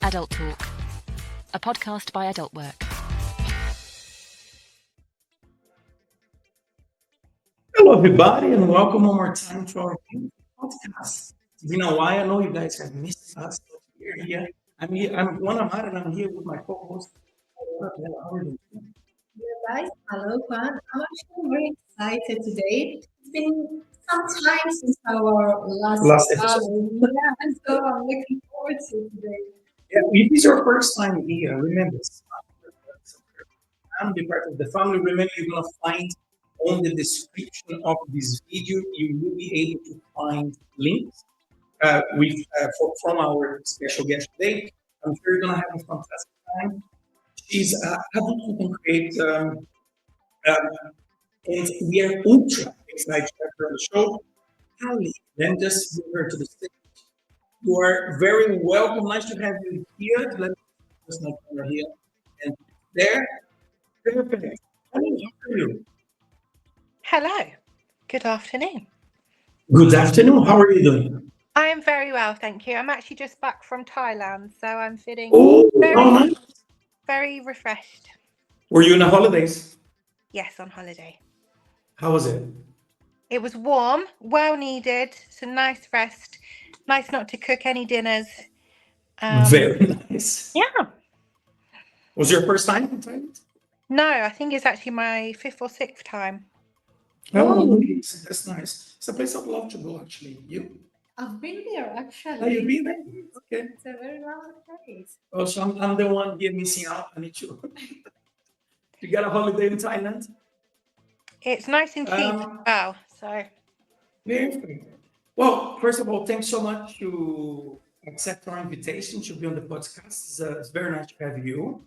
AdultTalk, a podcast by Adult Work. Hello, everybody, and welcome one more time to our podcast. It's been a while. I know you guys have missed us. But we're here. I'm Juan Amar, and I'm here with my co-host. How are you doing? Yeah, guys, hello, Juan. I'm actually very excited today. It's been some time since our Last last episode. yeah, so I'm looking forward to today. Yeah, if it's your first time here, remember, I'm the part of the family. Remember, you're gonna find on the description of this video, you will be able to find links from our special guest today. I'm sure you're gonna have a fantastic time. She's adult content creator, and we are ultra excited to have her on the show. Ali, then just bring her to the stage. You are very welcome. Nice to have you here. Let me just my camera here and there. Perfect. Ali, how are you? Hello. Good afternoon. Good afternoon. How are you doing? I am very well, thank you. I'm actually just back from Thailand, so I'm feeling Oh, very, nice. very refreshed. Were you on the holidays? Yes, on holiday. How was it? It was warm, well needed, some nice rest. Nice not to cook any dinners. Very nice. Yeah. Was your first time in Thailand? No, I think it's actually my 5th or 6th time. Oh, that's nice. It's a place I'd love to go, actually. You? I've been there actually. Oh, you've been there? Okay. It's a very lovely place. Oh, so I'm the one here missing out. I need to. You got a holiday in Thailand? It's nice and cheap as well, so. Perfect. Well, first of all, thanks so much to accept our invitation to be on the podcast. It's very nice to have you.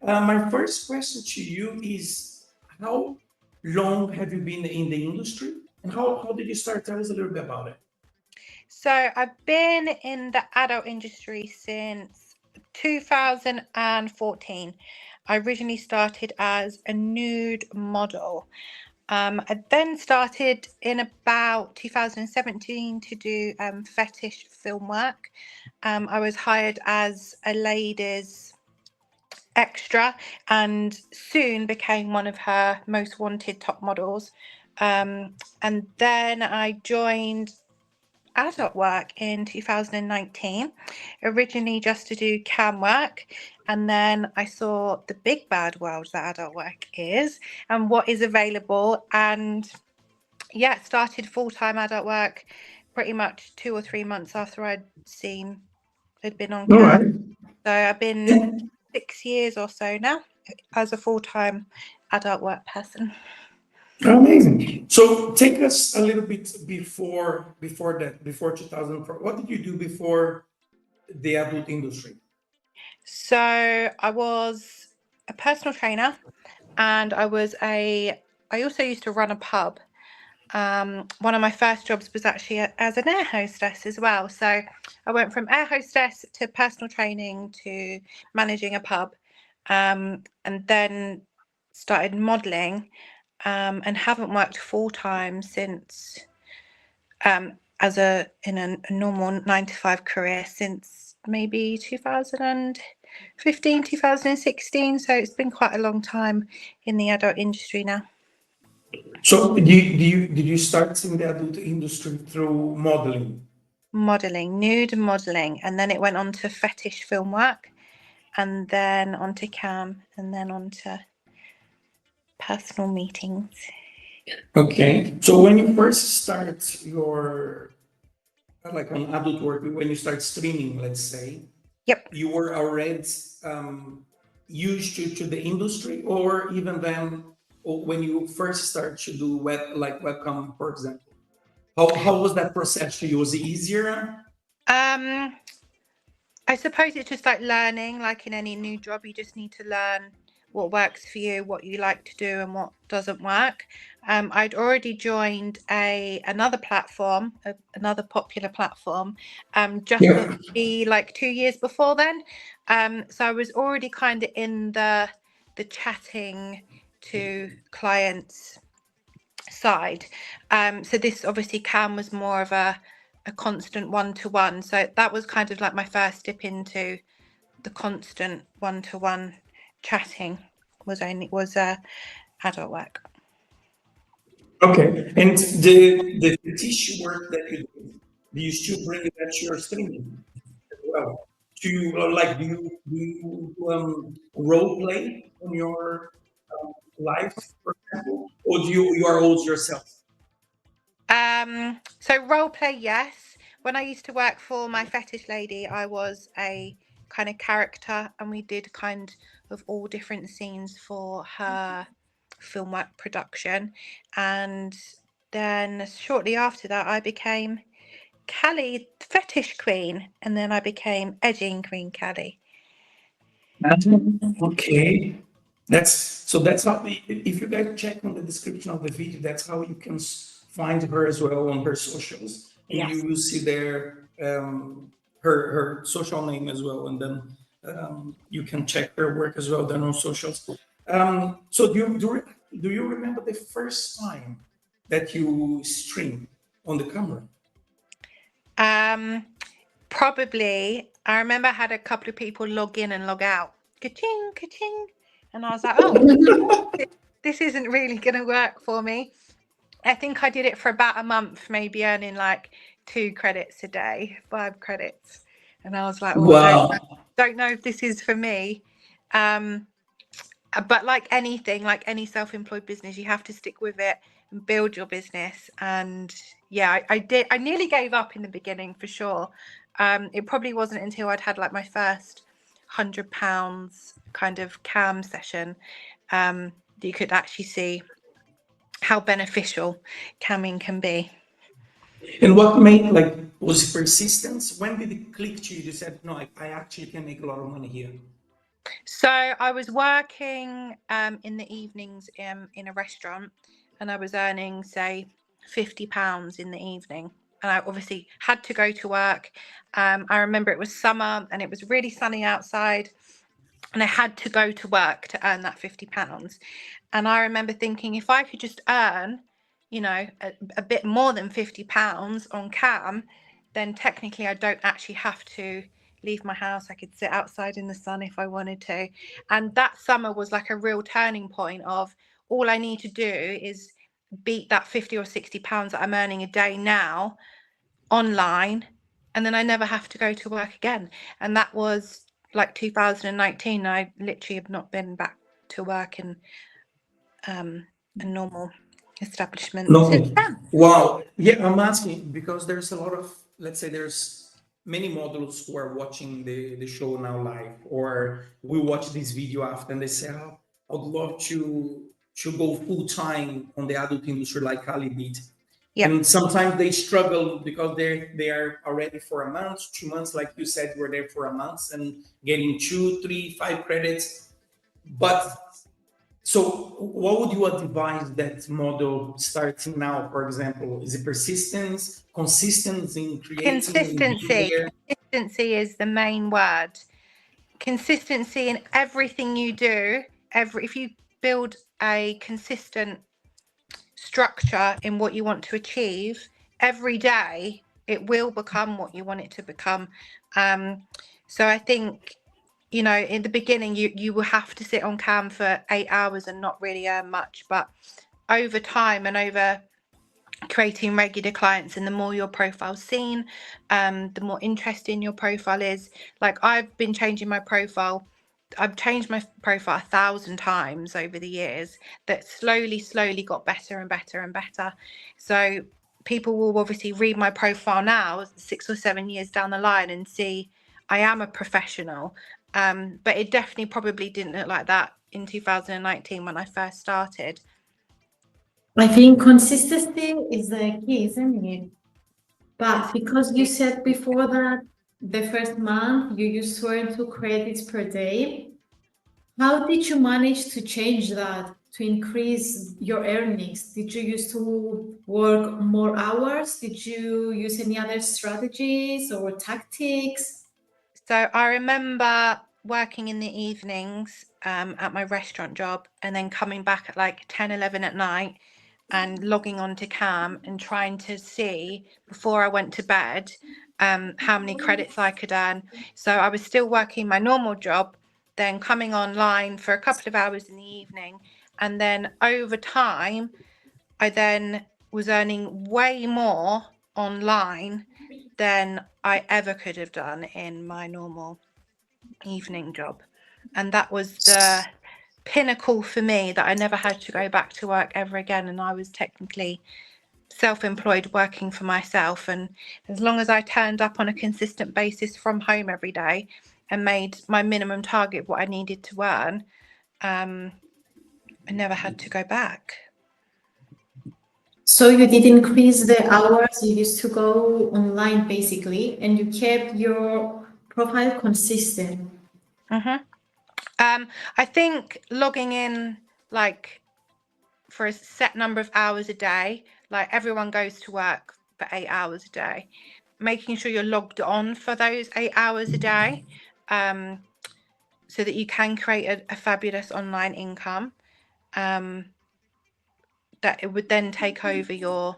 My first question to you is, how long have you been in the industry? And how did you start? Tell us a little bit about it. So I've been in the adult industry since 2014. I originally started as a nude model. I then started in about 2017 to do fetish film work. I was hired as a ladies extra and soon became one of her most wanted top models. And then I joined Adult Work in 2019, originally just to do cam work, and then I saw the big bad world that Adult Work is and what is available, and yeah, started full-time Adult Work pretty much 2 or 3 months after I'd been on cam. All right. So I've been 6 years or so now as a full-time Adult Work person. Amazing. So take us a little bit before 2004. What did you do before the adult industry? So I was a personal trainer, and I also used to run a pub. One of my first jobs was actually as an air hostess as well. So I went from air hostess to personal training to managing a pub, and then started modeling, and haven't worked full time since in a normal 9 to 5 career since maybe 2015, 2016. So it's been quite a long time in the adult industry now. So did you start in the adult industry through modeling? Modeling, nude modeling, and then it went on to fetish film work, and then on to cam, and then on to personal meetings. Okay. So when you first start your like on adult work, when you start streaming, let's say, Yep. you were already used to the industry, or even then, or when you first start to do webcam, for example. How was that process for you? Was it easier? I suppose it's just like learning, like in any new job, you just need to learn what works for you, what you like to do, and what doesn't work. I'd already joined another platform, another popular platform, just maybe like 2 years before then. So I was already kind of in the chatting to clients side. So this obviously cam was more of a constant one-to-one. So that was kind of like my first dip into the constant one-to-one chatting was adult work. Okay. And the fetish work that you do you still bring that to your streaming as well? Do you role play on your life, for example, or you are always yourself? So role play, yes. When I used to work for my fetish lady, I was a kind of character, and we did kind of all different scenes for her film work production. And then shortly after that, I became Callie, fetish queen, and then I became edging queen Callie. Okay. That's how if you guys check on the description of the video, that's how you can find her as well on her socials, and Yes. you will see there her social name as well, and then you can check her work as well then on socials. So do you remember the first time that you streamed on the camera? Probably. I remember I had a couple of people log in and log out. Ka-ching, ka-ching. And I was like, oh, this isn't really going to work for me. I think I did it for about a month, maybe earning like 2 credits a day, 5 credits. And I was like, oh, Wow. I don't know if this is for me. But like anything, like any self-employed business, you have to stick with it and build your business. And yeah, I did. I nearly gave up in the beginning for sure. It probably wasn't until I'd had like my first £100 kind of cam session that you could actually see how beneficial camming can be. And what made was it persistence? When did it click to you? You said, no, I actually can make a lot of money here. So I was working in the evenings in a restaurant, and I was earning, say, £50 in the evening. And I obviously had to go to work. I remember it was summer and it was really sunny outside, and I had to go to work to earn that £50. And I remember thinking, if I could just earn, a bit more than £50 on cam, then technically I don't actually have to leave my house. I could sit outside in the sun if I wanted to. And that summer was like a real turning point of all I need to do is beat that 50 or 60 pounds that I'm earning a day now online, and then I never have to go to work again. And that was like 2019. I literally have not been back to work in a normal establishment since No. then. Wow. Yeah, I'm asking because there's a lot of, let's say there's many models who are watching the show now live, or we watch this video after and they say, oh, I'd love to go full time on the adult industry like Ali did. Yeah. And sometimes they struggle because they are already for a month, 2 months, like you said, we're there for a month and getting 2, 3, 5 credits. But so what would you advise that model starting now, for example? Is it persistence, consistency in creating? Consistency is the main word. Consistency in everything you do. If you build a consistent structure in what you want to achieve every day, it will become what you want it to become. So I think, in the beginning, you will have to sit on cam for 8 hours and not really earn much. But over time and over creating regular clients, and the more your profile's seen, the more interesting your profile is. Like I've been changing my profile. I've changed my profile 1,000 times over the years. That slowly got better and better and better. So people will obviously read my profile now 6 or 7 years down the line and see I am a professional. But it definitely probably didn't look like that in 2019 when I first started. I think consistency is the key, isn't it? But because you said before that the first month you used to earn 2 credits per day, how did you manage to change that, to increase your earnings? Did you used to work more hours? Did you use any other strategies or tactics? So I remember working in the evenings at my restaurant job, and then coming back at like 10, 11 at night and logging on to cam and trying to see before I went to bed how many credits I could earn. So I was still working my normal job, then coming online for a couple of hours in the evening. And then over time, I then was earning way more online than I ever could have done in my normal evening job. And that was the pinnacle for me, that I never had to go back to work ever again. And I was technically self-employed, working for myself. And as long as I turned up on a consistent basis from home every day and made my minimum target what I needed to earn, I never had to go back. So you did increase the hours you used to go online, basically, and you kept your profile consistent. I think logging in like for a set number of hours a day, like everyone goes to work for 8 hours a day, making sure you're logged on for those 8 hours a day, so that you can create a fabulous online income, that it would then take over your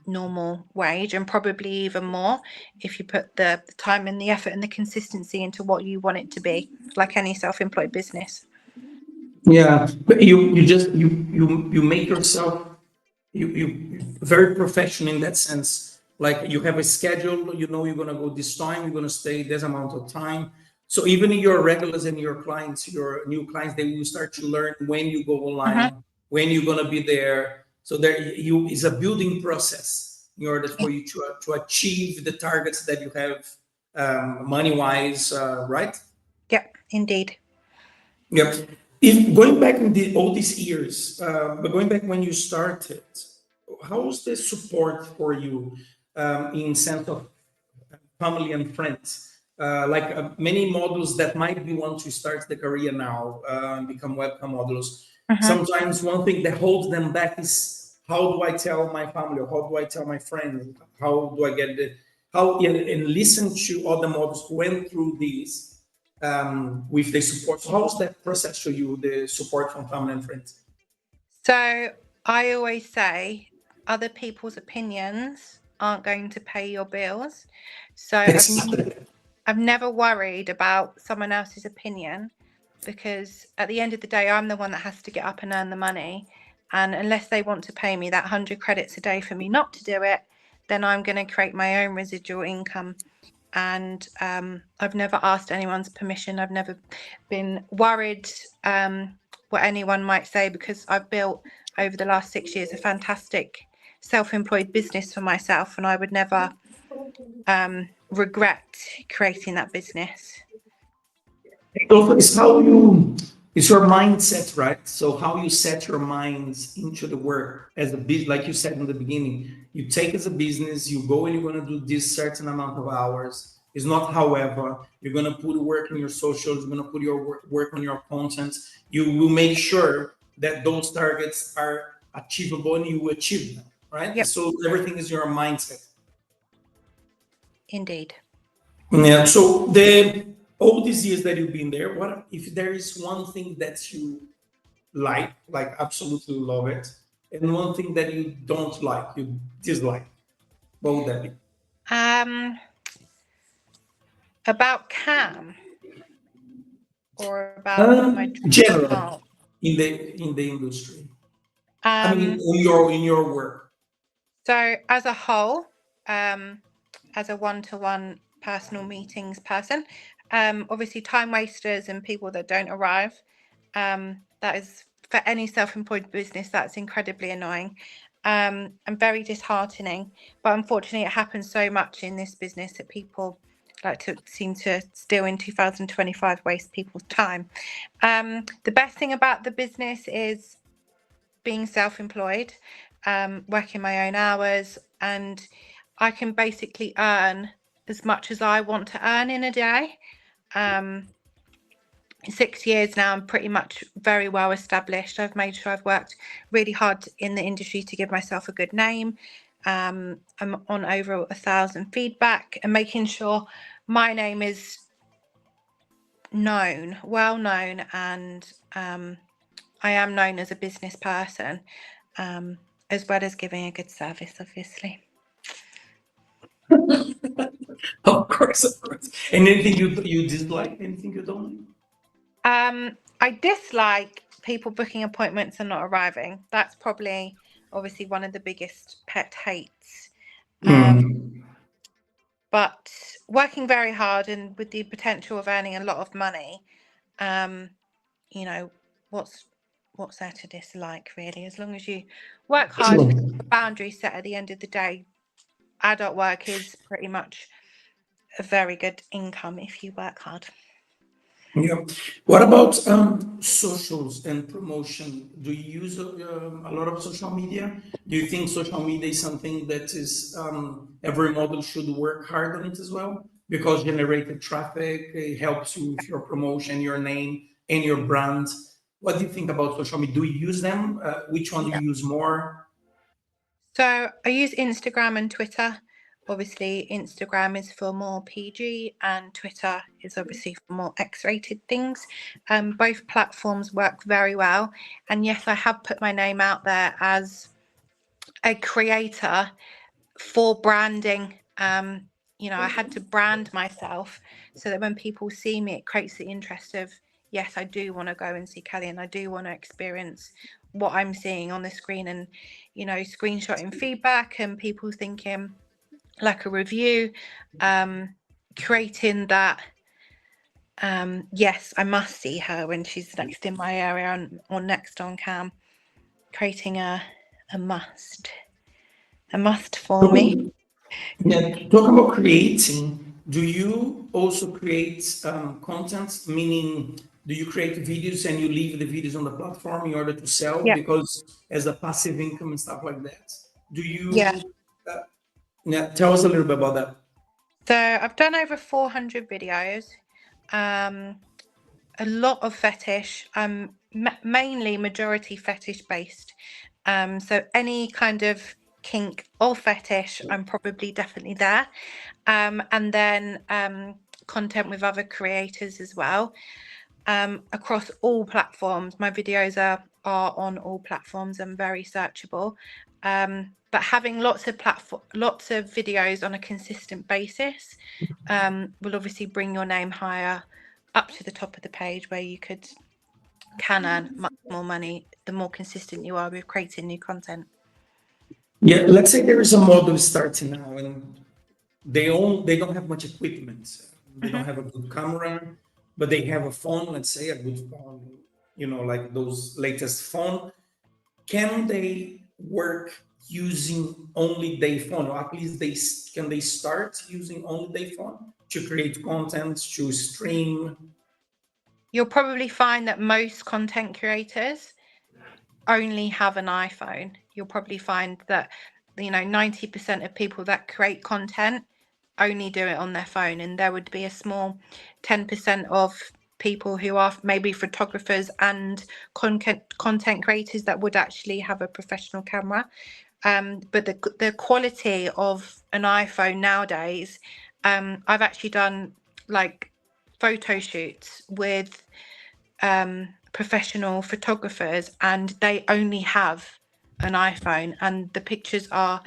normal wage, and probably even more if you put the time and the effort and the consistency into what you want it to be, like any self-employed business. Yeah, but you make yourself you very professional in that sense. Like you have a schedule, you know you're gonna go this time, you're gonna stay this amount of time. So even your regulars and your clients, your new clients, they will start to learn when you go online, when you're gonna be there. So there you is a building process in order for you to achieve the targets that you have, money wise, right? Yep, indeed. Yep. If going back in all these years, but going back when you started, how was the support for you, in sense of family and friends? Like many models that might be want to start the career now, become webcam models. Sometimes one thing that holds them back is how do I tell my family or how do I tell my friends? How do I get the how and listen to other models who went through these, with the support. So how was that process for you, the support from family and friends? So I always say other people's opinions aren't going to pay your bills. So I've never worried about someone else's opinion, because at the end of the day, I'm the one that has to get up and earn the money. And unless they want to pay me that 100 credits a day for me not to do it, then I'm going to create my own residual income. And I've never asked anyone's permission. I've never been worried what anyone might say, because I've built over the last 6 years a fantastic self-employed business for myself, and I would never regret creating that business. Also, it's how you, it's your mindset, right? So how you set your minds into the work as a business, like you said in the beginning, you take as a business, you go and you're going to do this certain amount of hours. It's not, however, you're going to put work on your socials, you're going to put your work on your content. You will make sure that those targets are achievable and you will achieve them, right? Yep. So everything is your mindset. Indeed. Yeah. So the all these years that you've been there, what if there is one thing that you like absolutely love it, and one thing that you don't like, you dislike? What would that be? About Cam, or about my General job? in the industry. I mean, in your work. So as a whole, as a one-to-one personal meetings person, obviously time wasters and people that don't arrive, that is, for any self-employed business, that's incredibly annoying, and very disheartening. But unfortunately, it happens so much in this business that people like to seem to still in 2025 waste people's time. The best thing about the business is being self-employed, working my own hours, and I can basically earn as much as I want to earn in a day. 6 years now, I'm pretty much very well established. I've made sure I've worked really hard in the industry to give myself a good name. I'm on over 1,000 feedback, and making sure my name is known, well known, and I am known as a business person, as well as giving a good service, obviously. Of course, of course. And anything you dislike? Anything you don't like? I dislike people booking appointments and not arriving. That's probably obviously one of the biggest pet hates. But working very hard and with the potential of earning a lot of money, you know, what's there to dislike really? As long as you work hard, Sure. boundaries set at the end of the day, adult work is pretty much a very good income if you work hard. Yeah. What about socials and promotion? Do you use a lot of social media? Do you think social media is something that is every model should work hard on it as well? Because generated traffic helps you with your promotion, your name, and your brand. What do you think about social media? Do you use them? Which one do you use more? So I use Instagram and Twitter. Obviously, Instagram is for more PG and Twitter is obviously for more X-rated things. Both platforms work very well. And yes, I have put my name out there as a creator for branding. I had to brand myself so that when people see me, it creates the interest of, yes, I do want to go and see Kelly and I do want to experience what I'm seeing on the screen, and screenshotting feedback and people thinking like a review, creating that yes, I must see her when she's next in my area or next on cam, creating a must for me. Yeah, talk about creating. Do you also create content? Meaning, do you create videos and you leave the videos on the platform in order to sell? Yeah, Because as a passive income and stuff like that. Do yeah. you? Yeah, tell us a little bit about that. So I've done over 400 videos, a lot of fetish, mainly majority fetish based. So any kind of kink or fetish, I'm probably definitely there. And then content with other creators as well, across all platforms. My videos are on all platforms and very searchable. But having lots of videos on a consistent basis will obviously bring your name higher up to the top of the page, where you can earn much more money the more consistent you are with creating new content. Yeah, let's say there is a model starting now and they don't have much equipment. They don't have a good camera, but they have a phone, let's say a good phone, like those latest phone. Can they work using only their phone, or at least can they start using only their phone to create content, to stream? You'll probably find that most content creators only have an iPhone. You'll probably find that 90% of people that create content only do it on their phone, and there would be a small 10% of people who are maybe photographers and content creators that would actually have a professional camera. But the quality of an iPhone nowadays, I've actually done like photo shoots with professional photographers and they only have an iPhone, and the pictures are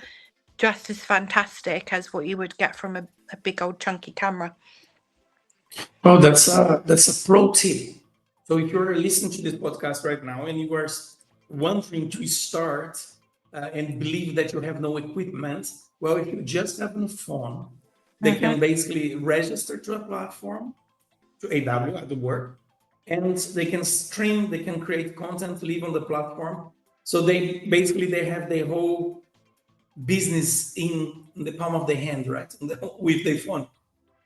just as fantastic as what you would get from a big old chunky camera. Well, that's a pro tip. So if you're listening to this podcast right now and you are wondering to start and believe that you have no equipment, well, if you just have a phone, they can basically register to a platform, to AdultTalk, and they can stream, they can create content, live on the platform. So they have their whole business in the palm of their hand, right? With their phone.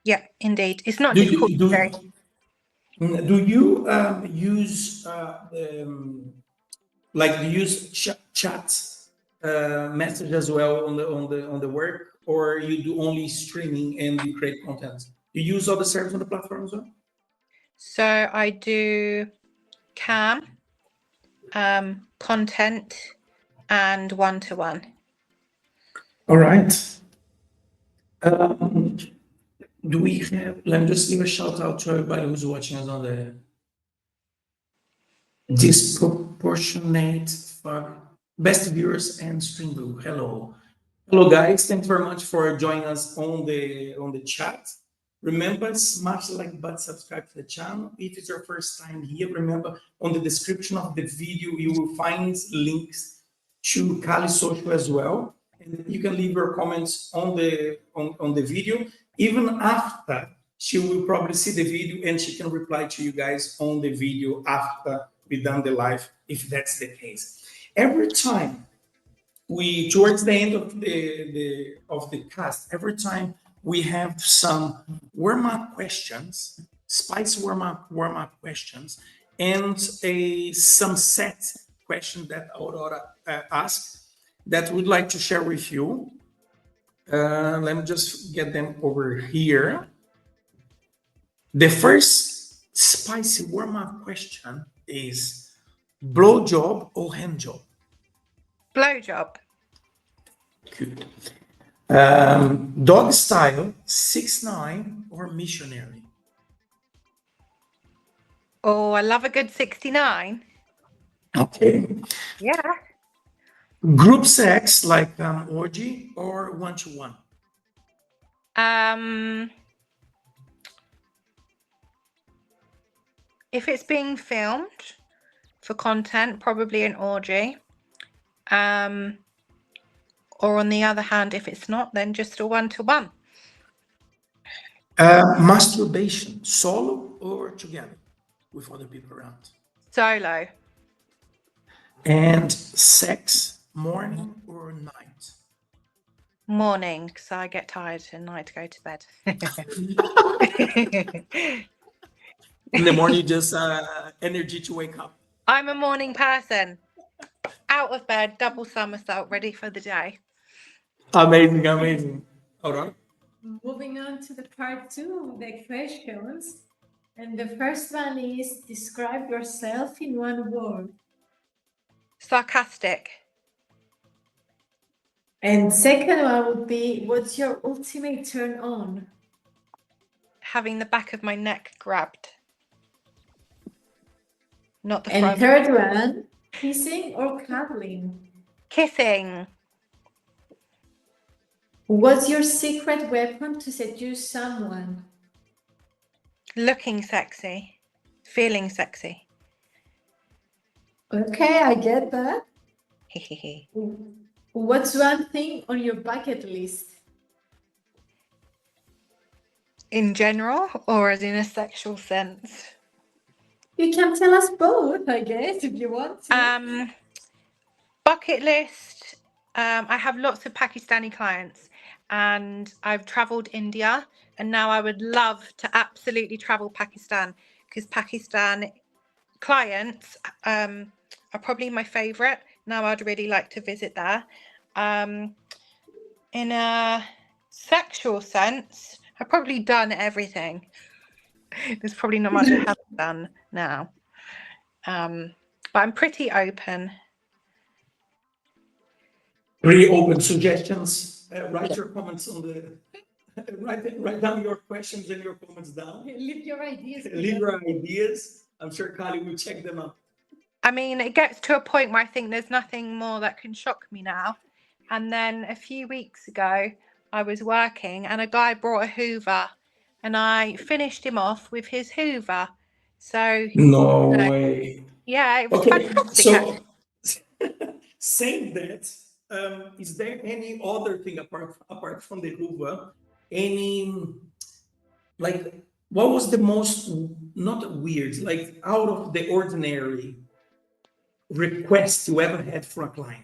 Yeah, indeed. It's not Do difficult you to do, do. do you use do you use chat message as well on the work, or you do only streaming and you create content? You use all the services on the platform as well? So I do cam, content, and one-to-one. All right. Do we have? Let me just give a shout out to everybody who's watching us on the disproportionate for best viewers and stream blue. Hello. Hello, guys. Thanks very much for joining us on the chat. Remember, smash the like button, subscribe to the channel. If it's your first time here, remember on the description of the video you will find links to Kali's social as well, and you can leave your comments on the video. Even after, she will probably see the video and she can reply to you guys on the video after we done the live, if that's the case. Every time towards the end of the cast, every time we have some warm-up questions, spicy warm-up questions, and some set question that Aurora asked that we'd like to share with you. Let me just get them over here. The first spicy warm-up question is blowjob or handjob? Blowjob. Good. Dog style, 6'9" or missionary? Oh, I love a good 69. Okay. Yeah. Group sex like orgy or one-to-one? If it's being filmed for content, probably an orgy. Or on the other hand, if it's not, then just a one-to-one. Masturbation, solo or together with other people around? Solo. And sex, morning or night? Morning, because I get tired at night to go to bed. In the morning, just energy to wake up. I'm a morning person. Out of bed, double somersault, ready for the day. Amazing, amazing. Hold on. Moving on to the part 2 of the questions. And the first one is describe yourself in one word. Sarcastic. And second one would be what's your ultimate turn on? Having the back of my neck grabbed. Not the And front. third one, kissing or cuddling? Kissing. What's your secret weapon to seduce someone? Looking sexy. Feeling sexy. Okay, I get that. Hehehe. What's one thing on your bucket list? In general or as in a sexual sense? You can tell us both, I guess, if you want to. Bucket list. I have lots of Pakistani clients and I've traveled India, and now I would love to absolutely travel Pakistan, because Pakistan clients are probably my favorite. Now I'd really like to visit there. In a sexual sense, I've probably done everything. There's probably not much I haven't done now. But I'm pretty open. Pretty open suggestions. Write your comments on the. Write down your questions and your comments down. Leave your ideas. Leave your ideas. I'm sure Kali will check them out. I mean, it gets to a point where I think there's nothing more that can shock me now. And then a few weeks ago, I was working and a guy brought a Hoover and I finished him off with his Hoover. So, No way. yeah, it was Okay, fantastic. so saying that, is there any other thing apart from the Hoover? Any, like, what was the most, not weird, like out of the ordinary request you ever had for a client?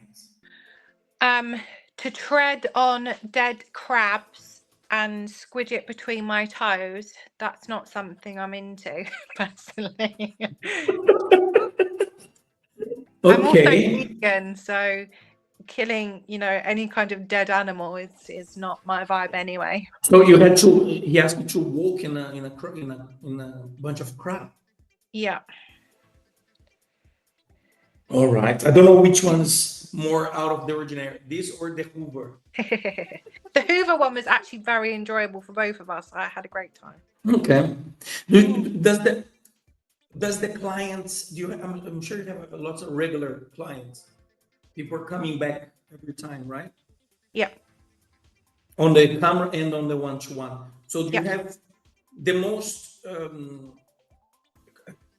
To tread on dead crabs and squidge it between my toes, that's not something I'm into personally. I'm also Okay. vegan, so killing, any kind of dead animal is not my vibe anyway. So he asked you to walk in a bunch of crap. Yeah. All right. I don't know which one's more out of the ordinary, this or the Hoover. The Hoover one was actually very enjoyable for both of us. I had a great time. Okay. Does the clients, I'm sure you have lots of regular clients. People are coming back every time, right? Yeah. On the camera and on the one-to-one. So do you Yep. have the most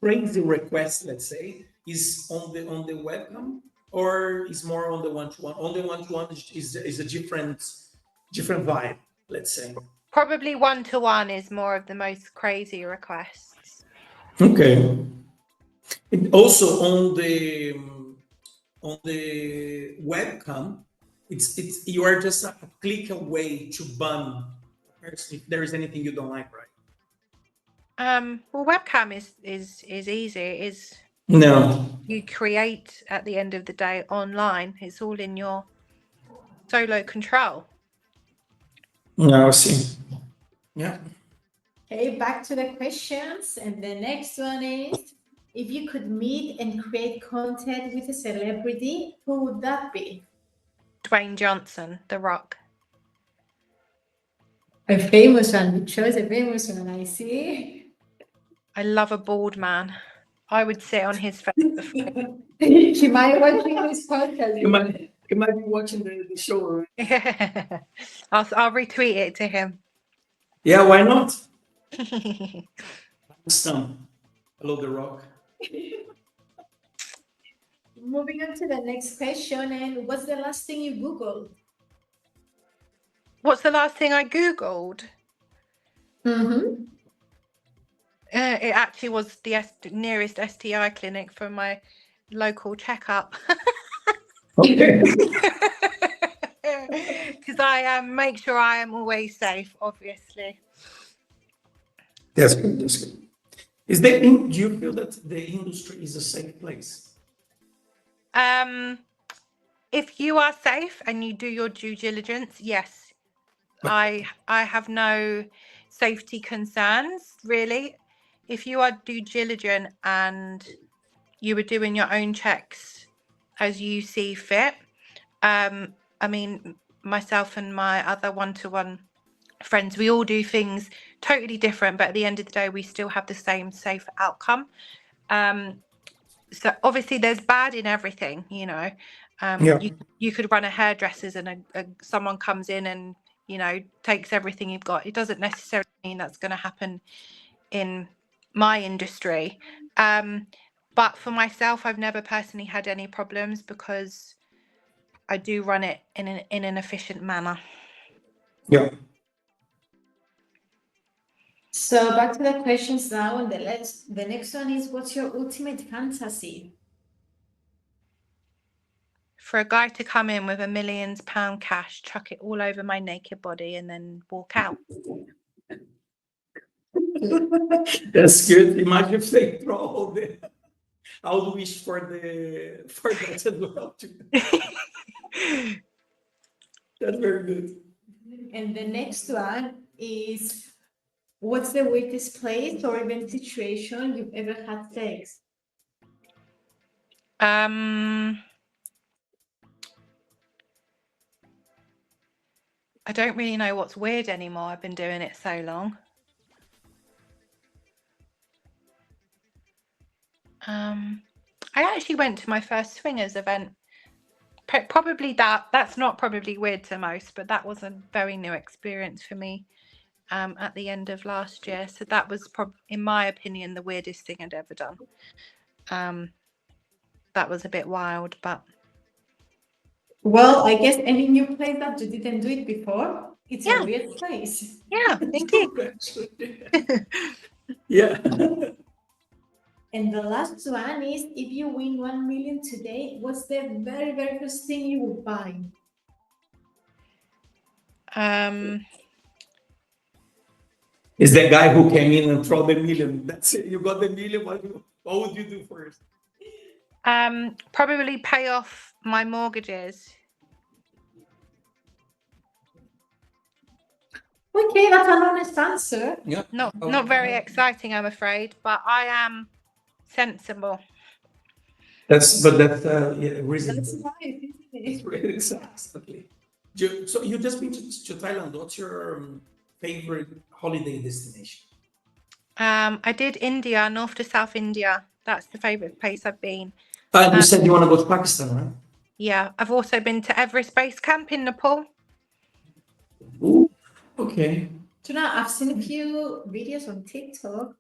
crazy request, let's say, is on the webcam, or is more on the one-to-one? On the one-to-one is a different vibe, let's say. Probably one-to-one is more of the most crazy requests. Okay. And also on the webcam, it's you are just a click away to ban if there is anything you don't like, right? Well, webcam is easy. Is No. you create at the end of the day online. It's all in your solo control. No, I see. Yeah. Okay, back to the questions. And the next one is, if you could meet and create content with a celebrity, who would that be? Dwayne Johnson, The Rock. A famous one. You chose a famous one, I see. I love a bald man. I would sit on his face. He might watch this podcast. You might be watching the show, right? I'll retweet it to him. Yeah, why not? Some. Hello, The Rock. Moving on to the next question, and what's the last thing you Googled? What's the last thing I Googled? Mm-hmm. It actually was the nearest STI clinic for my local checkup. Okay. Because I make sure I am always safe, obviously. That's good. That's good. Do you feel that the industry is a safe place? If you are safe and you do your due diligence, yes. I have no safety concerns, really. If you are due diligent and you are doing your own checks as you see fit, I mean, myself and my other one-to-one friends, we all do things totally different, but at the end of the day, we still have the same safe outcome. So obviously there's bad in everything, you know. Yeah. You could run a hairdresser's and someone comes in and, you know, takes everything you've got. It doesn't necessarily mean that's going to happen in my industry. But for myself, I've never personally had any problems because I do run it in an efficient manner. Yeah. So back to the questions now, and the next one is, what's your ultimate fantasy? For a guy to come in with £1 million cash, chuck it all over my naked body, and then walk out. That's good. Imagine if they throw all the. I would wish for that as well. Too. That's very good. And the next one is, what's the weirdest place or even situation you've ever had sex? I don't really know what's weird anymore. I've been doing it so long. I actually went to my first swingers event. Probably that's not probably weird to most, but that was a very new experience for me at the end of last year. So that was, in my opinion, the weirdest thing I'd ever done. That was a bit wild, but. Well, I guess any new place that you didn't do it before, it's Yeah. a weird place. Yeah, indeed. Yeah. And the last one is, if you win 1 million today, what's the very, very first thing you would buy? Is that guy who came in and throw the million? That's it. You got the million. What would you do first? Probably pay off my mortgages. Okay, that's an honest answer. Yeah. Not very exciting, I'm afraid, but I am sensible. That's reasonable. That's life, isn't it? Exactly. So you just been to Thailand. What's your favorite holiday destination? I did India, North to South India. That's the favorite place I've been. You said you want to go to Pakistan, right? Yeah, I've also been to Everest Base Camp in Nepal. Ooh, okay. You know, I've seen a few videos on TikTok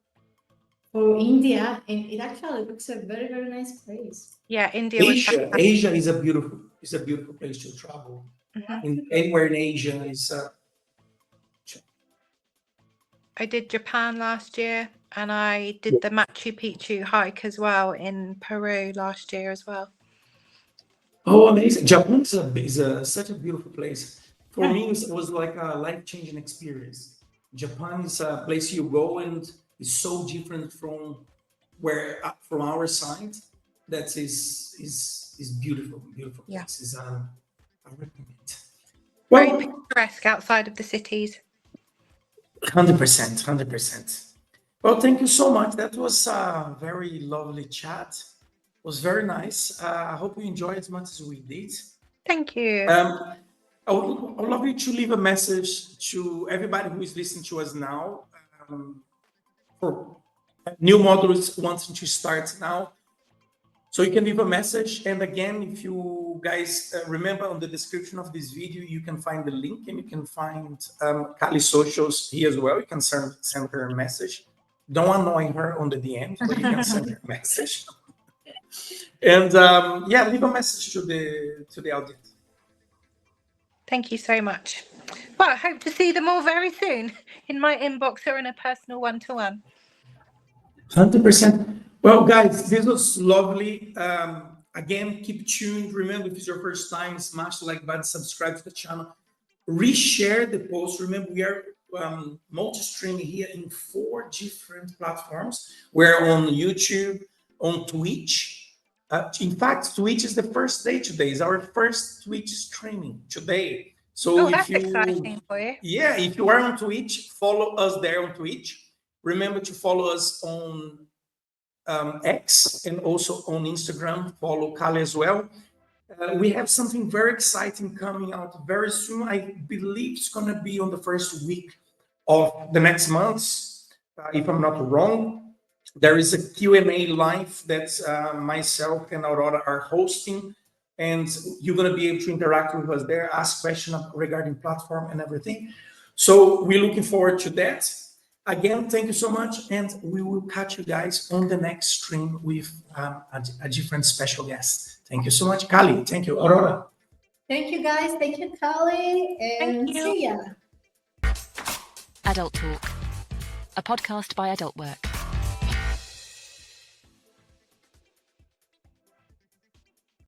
for India, and it actually looks a very, very nice place. Yeah, India was Asia is a beautiful place to travel. fantastic. In anywhere in Asia is I did Japan last year, and I did the Machu Picchu hike as well in Peru last year as well. oh amazing. Japan is such a beautiful place. For me, it was like a life-changing experience. Japan is a place you go and it's so different from from our side. That is beautiful Yeah. place. I recommend. Very Well, picturesque outside of the cities. 100%. Well, thank you so much. That was a very lovely chat. It was very nice. I hope you enjoyed as much as we did. Thank you. I would love you to leave a message to everybody who is listening to us now for new modules wanting to start now. So you can leave a message. And again, if you guys remember on the description of this video, you can find the link and you can find Kali's socials here as well. You can send her a message. Don't annoy her on the DM, but you can send her a message. And yeah, leave a message to the audience. Thank you so much. Well, I hope to see them all very soon in my inbox or in a personal one-to-one. 100%. Well, guys, this was lovely. Again, keep tuned. Remember, if it's your first time, smash the like button, subscribe to the channel, reshare the post. Remember, we are multi-streaming here in 4 different platforms. We're on YouTube, on Twitch. In fact, Twitch is the first day today. It's our first Twitch streaming today. So that's exciting for you. Yeah, if you are on Twitch, follow us there on Twitch. Remember to follow us on X and also on Instagram. Follow Kali as well. We have something very exciting coming out very soon. I believe it's going to be on the first week of the next month, if I'm not wrong. There is a Q&A live that myself and Aurora are hosting, and you're going to be able to interact with us there, ask questions regarding platform and everything. So we're looking forward to that. Again, thank you so much, and we will catch you guys on the next stream with a different special guest. Thank you so much, Kali. Thank you, Aurora. Thank you, guys. Thank you, Kali. And Thank you. see ya. Adult Talk, a podcast by Adult Work.